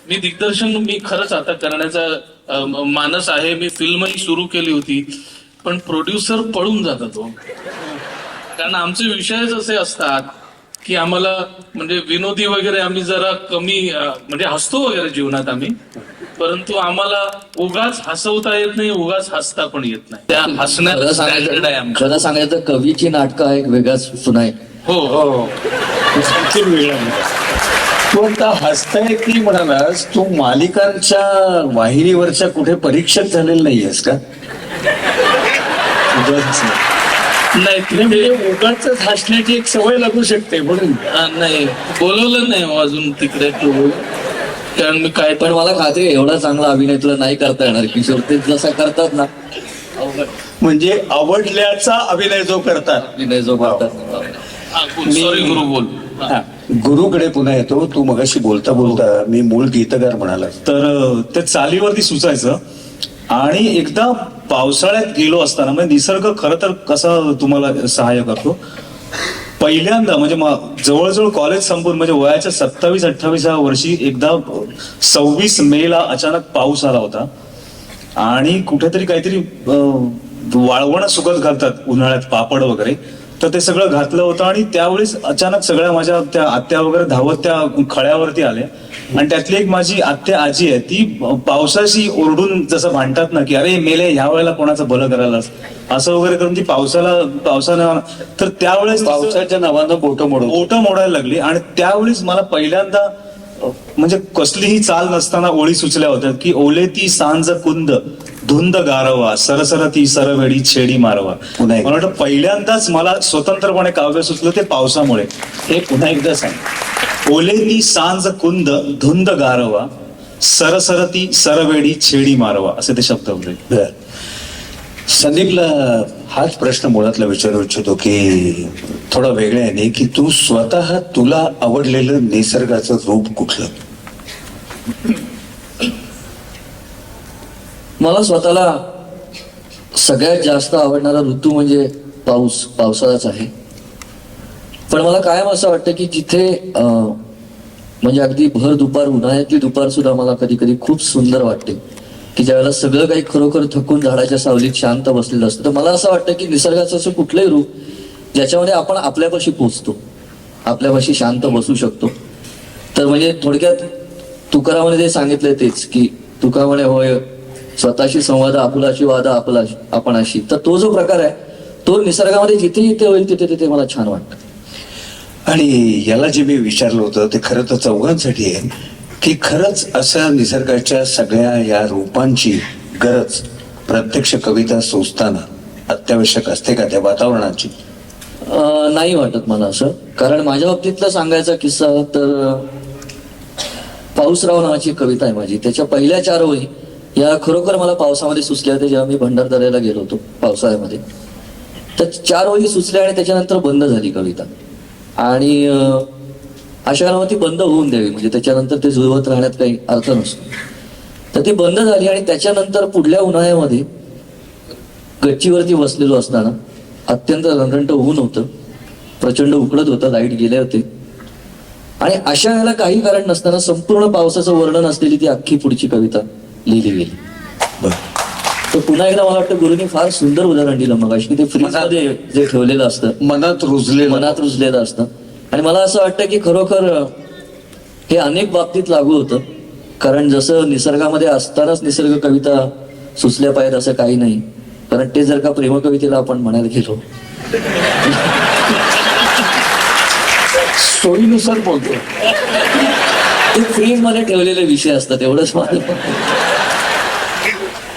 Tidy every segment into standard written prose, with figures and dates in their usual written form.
मी दिग्दर्शन मी खरंच आता करण्याचा मानस आहे. मी फिल्मही सुरू केली होती, पण प्रोड्युसर पळून जातात तो. कारण आमचे विषयच असे असतात की आम्हाला म्हणजे विनोदी वगैरे आम्ही जरा कमी म्हणजे हसतो वगैरे जीवनात आम्ही, परंतु आम्हाला उगाच हसवता येत नाही, उगाच हसता पण येत नाही. त्या हसण्याचं स्टँडर्ड आहे आमचं. खरं सांगायचं कवीची नाटकं हा एक वेगळाच सुनाय. हो हो. तू आता हसताय की म्हणालास, तू मालिकांच्या वाहिनीवरच्या कुठे परीक्षक झालेला नाहीयेस का? नाही म्हणजे उगाच हसण्याची एक सवय लागू शकते म्हणून. नाही बोलवलं नाही हो अजून तिकडे, कारण मी काय पण मला खात्री आहे, एवढा चांगला अभिनय तुला नाही करता येणार. किशोर ते जसा करतात ना, म्हणजे आवडल्याचा अभिनय जो करतात. अभिनय जो करतात. सॉरी गुरु बोल. गुरुकडे पुन्हा येतो. तू मगाशी बोलता बोलता मी मूळ गीतकार म्हणाला, तर ते चालीवरती सुचायचं. आणि एकदा पावसाळ्यात गेलो असताना म्हणजे निसर्ग खरं तर कसा तुम्हाला सहाय्य करतो. पहिल्यांदा म्हणजे जवळजवळ कॉलेज संपून म्हणजे वयाच्या 27-28 वर्षी एकदा 26 मेला अचानक पाऊस आला होता. आणि कुठेतरी काहीतरी वाळवणं सुकत घालतात उन्हाळ्यात, पापड वगैरे, तर ते सगळं घातलं होतं. आणि त्यावेळेस अचानक सगळ्या माझ्या त्या आत्या वगैरे धावत त्या खळ्यावरती आल्या. आणि त्यातली एक माझी आत्या आजी आहे, ती पावसाशी ओरडून जसं भांडतात ना की अरे मेले ह्या वेळेला कोणाचं भलं करायलास, असं वगैरे करून ती पावसानं तर त्यावेळेस पावसाच्या नावानं बोटं मोडायला लागली. आणि त्यावेळेस मला पहिल्यांदा म्हणजे कसलीही चाल नसताना ओळी सुचल्या होत्या की ओले ती सांज कुंद धुंद गारवा सरसर ती सरवेडी छेडी मारवा. मला वाटतं पहिल्यांदाच मला स्वतंत्रपणे काव्य सुचलं ते पावसामुळे. हे पुन्हा एकदा सांग. ओले ती सांज कुंद धुंद गारवा सरसर ती सरवेडी छेडी मारवा, असे ते शब्द होते. संदीपला हाच प्रश्न मुळातला विचारू इच्छितो की थोडा वेगळ्याने की तू स्वतः तुला आवडलेलं निसर्गाचं रूप कुठलं? मला स्वतःला सगळ्यात जास्त आवडणारा ऋतू म्हणजे पावसाळाच आहे. पण मला कायम असं वाटतं की जिथे म्हणजे अगदी भर दुपार, उन्हाळ्यातली दुपार सुद्धा मला कधी कधी खूप सुंदर वाटते, की ज्यावेळेला सगळं काही खरोखर थकून झाडाच्या सावलीत शांत बसलेलं असतं. तर मला असं वाटतं की निसर्गाचं असं कुठलंही रूप ज्याच्यामध्ये आपण आपल्यापाशी पोचतो, आपल्यापाशी शांत बसू शकतो. तर म्हणजे थोडक्यात तुकारामाने जे सांगितलंय तेच की तुका म्हणे होय स्वतःशी संवाद आपुलाशी वादा आपणाशी. तर तो जो प्रकार आहे तो निसर्गामध्ये जिथे जिथे होईल तिथे तिथे मला छान वाटतं. आणि याला जे मी विचारलं होतं ते खरं तर चौघांसाठी आहे की खरंच असं निसर्गाच्या सगळ्या या रूपांची गरज प्रत्यक्ष कविता सुचताना अत्यावश्यक असते का त्या वातावरणाची? नाही वाटत मला असं. कारण माझ्या बाबतीतला सांगायचा किस्सा तर पाऊसराव नावाची कविता आहे माझी. त्याच्या पहिल्या 4 ओळी या खरोखर मला पावसामध्ये सुचल्या होत्या जेव्हा मी भंडारदऱ्याला गेलो होतो पावसाळ्यामध्ये. तर 4 ओळी सुचल्या आणि त्याच्यानंतर बंद झाली कविता. आणि अशा वेळेला ती बंद होऊन द्यावी, म्हणजे त्याच्यानंतर ते जुळवत राहण्यात काही अर्थ नसतो. तर ती बंद झाली. आणि त्याच्यानंतर पुढल्या उन्हाळ्यामध्ये गच्चीवरती बसलेलो असताना अत्यंत रंगरंट ऊन होतं, प्रचंड उकडत होतं, लाईट गेले होते. आणि अशा वेळेला काही कारण नसताना संपूर्ण पावसाचं वर्णन असलेली ती अख्खी पुढची कविता लिहिली गेली. तर पुन्हा एकदा मला वाटतं गुरुनी फार सुंदर उदाहरण दिलं मग की ते फ्रीजमध्ये जे ठेवलेलं असतं मनात रुजलेलं असतं. आणि मला असं वाटतं की खरोखर हे अनेक बाबतीत लागू होतं. कारण जसं निसर्गामध्ये असतानाच निसर्ग कविता सुचल्या पाहिजेत असं काही नाही. कारण ते जर का प्रेमकवितेला आपण म्हणायला गेलो सोयीनुसार बोलतो, ते फ्रीज मध्ये ठेवलेले विषय असतात एवढंच मला.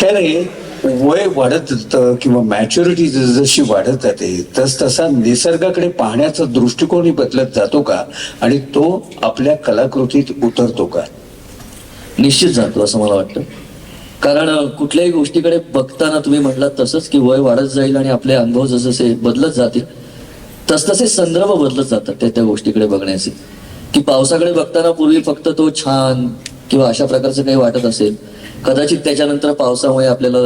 काय नाही, वय वाढत जातं किंवा मॅच्युरिटी जशी वाढत जाते तसा निसर्गाकडे पाहण्याचा दृष्टिकोनही बदलत जातो का आणि तो आपल्या कलाकृतीत उतरतो का? निश्चित जातो असं मला वाटतं. कारण कुठल्याही गोष्टीकडे बघताना तुम्ही म्हटलात तसंच की वय वाढत जाईल आणि आपले अनुभव जसजसे बदलत जातील तसतसे संदर्भ बदलत जातात त्या गोष्टीकडे बघण्याचे. की पावसाकडे बघताना पूर्वी फक्त तो छान किंवा अशा प्रकारचं काही वाटत असेल, कदाचित त्याच्यानंतर पावसामुळे आपल्याला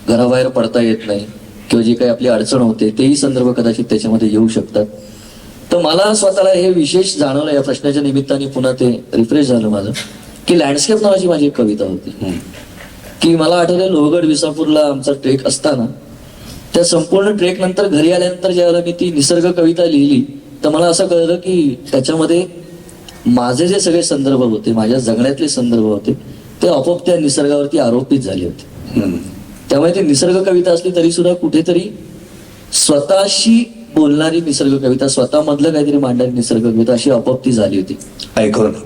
घराबाहेर पडता येत नाही किंवा जी काही आपली अडचण होते तेही संदर्भ कदाचित त्याच्यामध्ये येऊ शकतात. तर मला स्वतःला हे विशेष जाणवलं या प्रश्नाच्या निमित्ताने. पुन्हा ते रिफ्रेश झालं माझं की लँडस्केप नावाची माझी एक कविता होती की मला आठवतंय लोहगड विसापूरला आमचा ट्रेक असताना त्या संपूर्ण ट्रेक नंतर घरी आल्यानंतर ज्यावेळेला मी ती निसर्ग कविता लिहिली तर मला असं कळलं की त्याच्यामध्ये माझे जे सगळे संदर्भ होते, माझ्या जगण्यातले संदर्भ होते, ते आपोआप त्या निसर्गावरती आरोपित झाले होते. त्यामुळे ती निसर्ग कविता असली तरी सुद्धा कुठेतरी स्वतःशी बोलणारी निसर्ग कविता, स्वतःमधलं काहीतरी मांडणारी निसर्ग कविता अशी आपोआप ती झाली होती. ऐकव ना.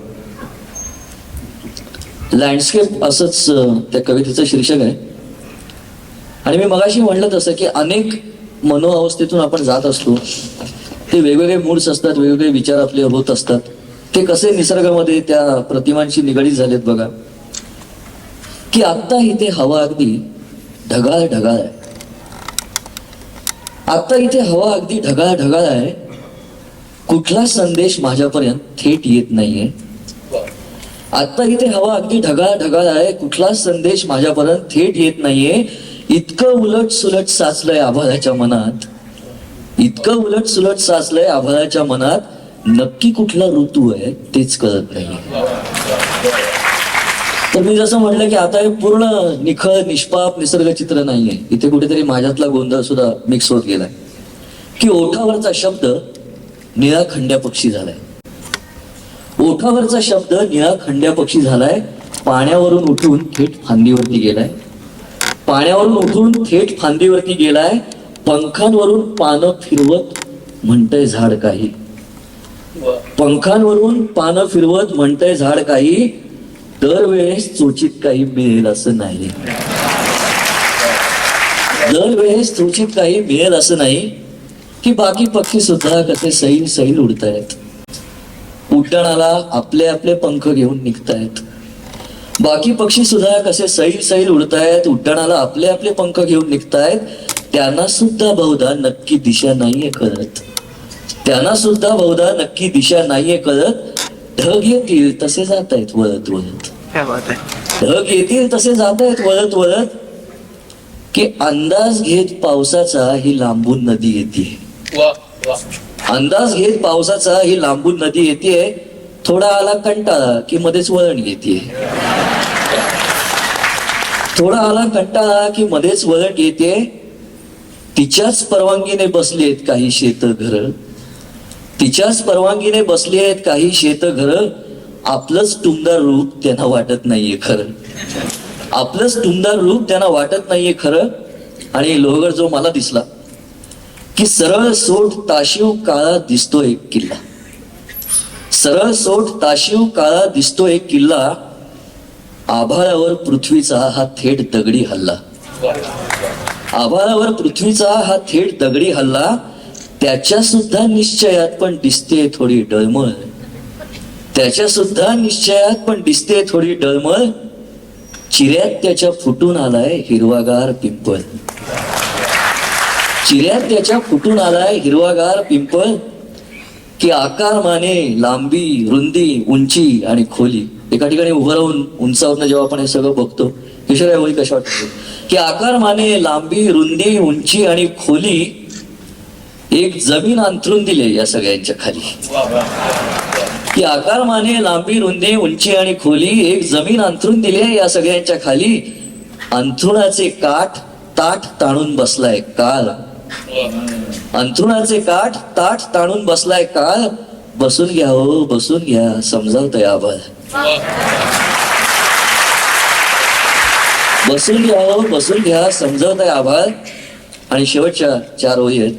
लँडस्केप असंच त्या कवितेचं शीर्षक आहे. आणि मी मगाशी म्हणलं तसं की अनेक मनोअवस्थेतून आपण जात असतो, ते वेगवेगळे मूड्स असतात, वेगवेगळे विचार आपले होत असतात. ते कसे निसर्गामध्ये त्या प्रतिमांशी निगडीत झालेत बघा. की आत्ता इथे हवा अगदी ढगाळ ढगाळ आहे. आत्ता इथे हवा अगदी ढगाळ ढगाळ आहे. कुठला संदेश माझ्यापर्यंत थेट येत नाहीये. आत्ता इथे हवा अगदी ढगाळ ढगाळ आहे. कुठला संदेश माझ्यापर्यंत थेट येत नाहीये. इतकं उलट सुलट साचलंय आभाळाच्या मनात, इतकं उलट सुलट साचलंय आभाळाच्या मनात. नक्की कुठला ऋतू आहे तेच कळत नाही. तर मी जसं म्हटलं की आता हे पूर्ण निखळ निष्पाप निसर्ग चित्र नाहीये. इथे कुठेतरी माझ्यातला गोंधळ सुद्धा मिक्स होत गेलाय. की ओठावरचा शब्द निळा खंड्या पक्षी झालाय. ओठावरचा शब्द निळा खंड्या पक्षी झालाय. पाण्यावरून उठून थेट फांदीवरती गेलाय. पाण्यावरून उठून थेट फांदीवरती गेलाय. पंखांवरून पानं फिरवत म्हणतंय झाड काही. पंखांवरून पानं फिरवत म्हणतंय झाड काही. दरवेळेस चोचीत काही मिळेल असं नाही. दरवेळेस चोचीत काही मिळेल असं नाही. की बाकी पक्षी सुद्धा कसे सैल सैल उडतायत. उड्डाणाला आपले आपले पंख घेऊन निघतायत. बाकी पक्षी सुद्धा कसे सैल सैल उडतायत. उड्डाणाला आपले आपले पंख घेऊन निघतायत. त्यांना सुद्धा बहुधा नक्की दिशा नाहीये कळत. त्यांना सुद्धा बहुधा नक्की दिशा नाहीये कळत. ढग येतील तसे जात आहेत वळत वळत. ढग येतील तसे जात आहेत वळत वळत. की अंदाज घेत पावसाचा ही लांबून नदी येते. अंदाज घेत पावसाचा ही लांबून नदी येते. थोडा आला कंटाळा की मध्येच वळण येते. थोडा आला कंटाळा की मध्येच वळण येते. तिच्याच परवानगीने बसलेत काही शेत घर. तिच्याच परवानगीने बसलेत काही शेत घर. आपलंच टुमदार रूप त्यांना वाटत नाहीये खरं. आपलंच टुमदार रूप त्यांना वाटत नाहीये खरं. आणि लोहगड जो मला दिसला की सरळ सोट ताशीव काळा दिसतो एक किल्ला. सरळ सोट ताशीव काळा दिसतो एक किल्ला. आभाळावर पृथ्वीचा हा थेट दगडी हल्ला. आभाळावर पृथ्वीचा हा थेट दगडी हल्ला. त्याच्या सुद्धा निश्चयात पण दिसते थोडी डळमळ. त्याच्या सुद्धा निश्चयात पण दिसते थोडी डळमळ. चिऱ्यात त्याच्या फुटून आलाय हिरवागार पिंपळ. चिऱ्यात त्याच्या फुटून आलाय हिरवागार पिंपळ. की आकार माने लांबी रुंदी उंची आणि खोली. एका ठिकाणी उभं राहून उंचावरनं जेव्हा आपण हे सगळं बघतो किशोर होळी कशा वाटतं की आकार माने लांबी रुंदी उंची आणि खोली. एक जमीन अंथरून दिले या सगळ्यांच्या खाली. की आकार माने लांबी रुंदी उंची आणि खोली. एक जमीन अंथरून दिले या सगळ्यांच्या खाली. अंथरुणाचे काठ ताठ ताणून बसलाय काळ. अंथरुणाचे काठ ताठ ताणून बसलाय काळ. बसून घ्या हो बसून घ्या समजावतंय आभाळ. बसून घ्या हो बसून घ्या समजावतंय आभाळ. आणि शेवटच्या 4 ओळी आहेत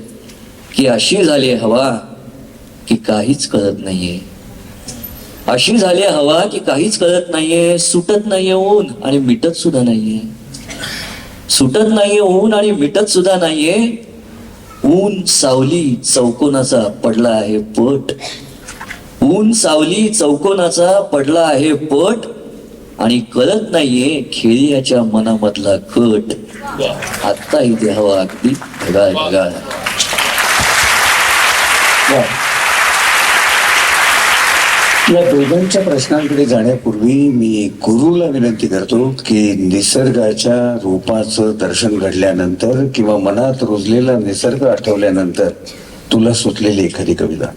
की अशी झाली हवा की काहीच कळत नाहीये. अशी झाली हवा की काहीच कळत नाहीये. सुटत नाहीये ऊन आणि मिटत सुद्धा नाहीये. सुटत नाहीये ऊन आणि मिटत सुद्धा नाहीये. ऊन सावली चौकोनाचा पडला आहे पट. ऊन सावली चौकोनाचा पडला आहे पट. आणि कळत नाहीये खेळीयाच्या मनामधला कट. आत्ता इथे हवा अगदी ढगाळ ढगाळ. या दोघांच्या प्रश्नांकडे जाण्यापूर्वी मी गुरुला विनंती करतो की निसर्गाच्या रूपाचं दर्शन घडल्यानंतर किंवा मनात रुजलेला निसर्ग आठवल्यानंतर तुला सुचलेली एखादी कविता.